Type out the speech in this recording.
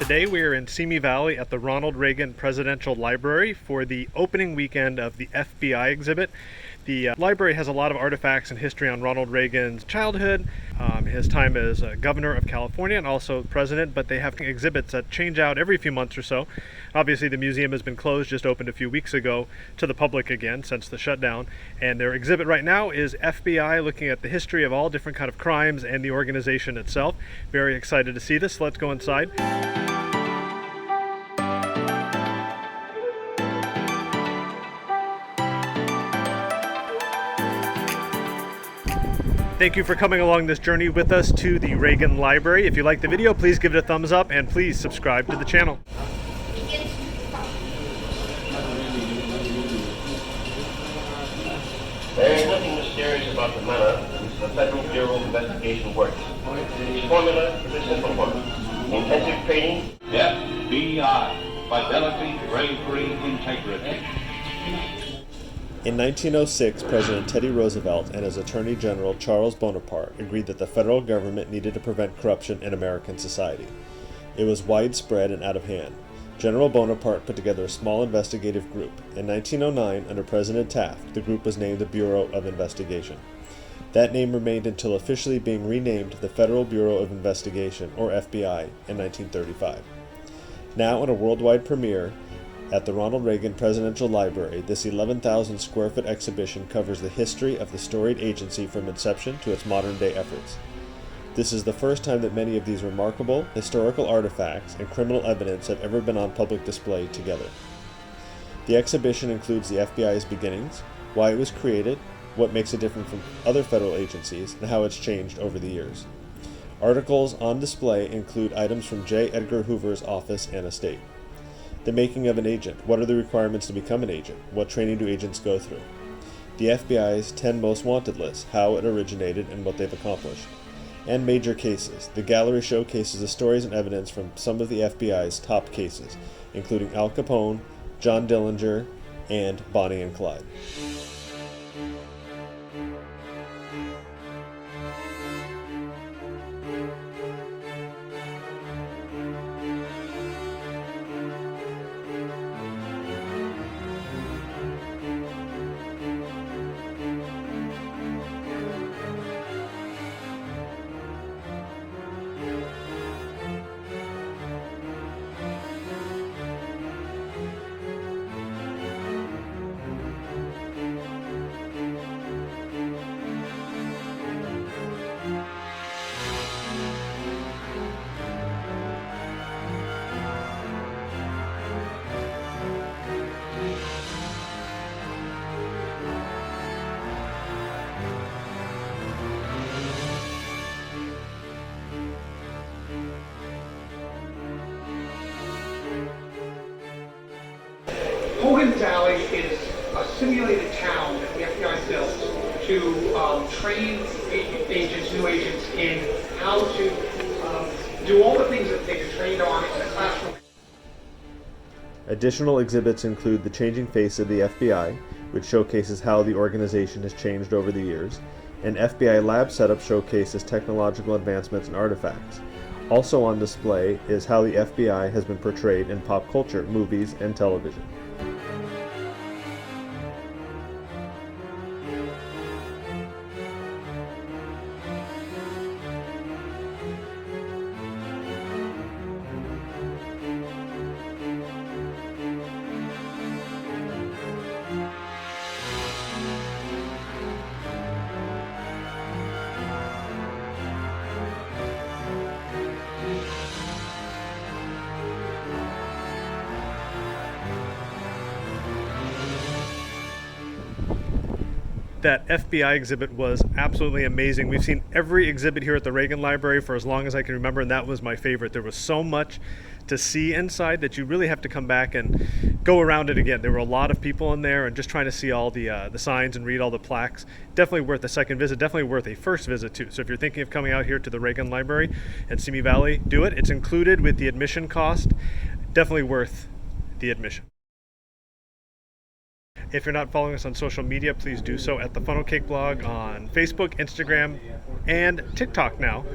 Today we are in Simi Valley at the Ronald Reagan Presidential Library for the opening weekend of the FBI exhibit. The library has a lot of artifacts and history on Ronald Reagan's childhood, his time as governor of California and also president, but they have exhibits that change out every few months or so. Obviously the museum has been closed, just opened a few weeks ago to the public again since the shutdown, and their exhibit right now is FBI, looking at the history of all different kind of crimes and the organization itself. Very excited to see this. Let's go inside. Thank you for coming along this journey with us to the Reagan Library. If you like the video, please give it a thumbs up and please subscribe to the channel. There is nothing mysterious about the manner in which the Federal Bureau of Investigation works. Its formula is a simple one. Intensive training. FBI. Fidelity, bravery, integrity. In 1906, President Teddy Roosevelt and his Attorney General Charles Bonaparte agreed that the federal government needed to prevent corruption in American society. It was widespread and out of hand. General Bonaparte put together a small investigative group. In 1909, under President Taft, the group was named the Bureau of Investigation. That name remained until officially being renamed the Federal Bureau of Investigation, or FBI, in 1935. Now, in a worldwide premiere, at the Ronald Reagan Presidential Library, this 11,000 square foot exhibition covers the history of the storied agency from inception to its modern day efforts. This is the first time that many of these remarkable historical artifacts and criminal evidence have ever been on public display together. The exhibition includes the FBI's beginnings, why it was created, what makes it different from other federal agencies, and how it's changed over the years. Articles on display include items from J. Edgar Hoover's office and estate. The making of an agent. What are the requirements to become an agent? What training do agents go through? The FBI's 10 most wanted list, how it originated and what they've accomplished. And major cases. The gallery showcases the stories and evidence from some of the FBI's top cases, including Al Capone, John Dillinger, and Bonnie and Clyde. Simi Valley is a simulated town that the FBI built to train agents, new agents, in how to do all the things that they've been trained on in the classroom. Additional exhibits include the changing face of the FBI, which showcases how the organization has changed over the years, and FBI lab setup showcases technological advancements and artifacts. Also on display is how the FBI has been portrayed in pop culture, movies, and television. That FBI exhibit was absolutely amazing. We've seen every exhibit here at the Reagan Library for as long as I can remember, and that was my favorite. There was so much to see inside that you really have to come back and go around it again. There were a lot of people in there, and just trying to see all the signs and read all the plaques, definitely worth a second visit, definitely worth a first visit too. So if you're thinking of coming out here to the Reagan Library at Simi Valley, do it. It's included with the admission cost. Definitely worth the admission. If you're not following us on social media, please do so at the Funnel Cake Blog on Facebook, Instagram, and TikTok now.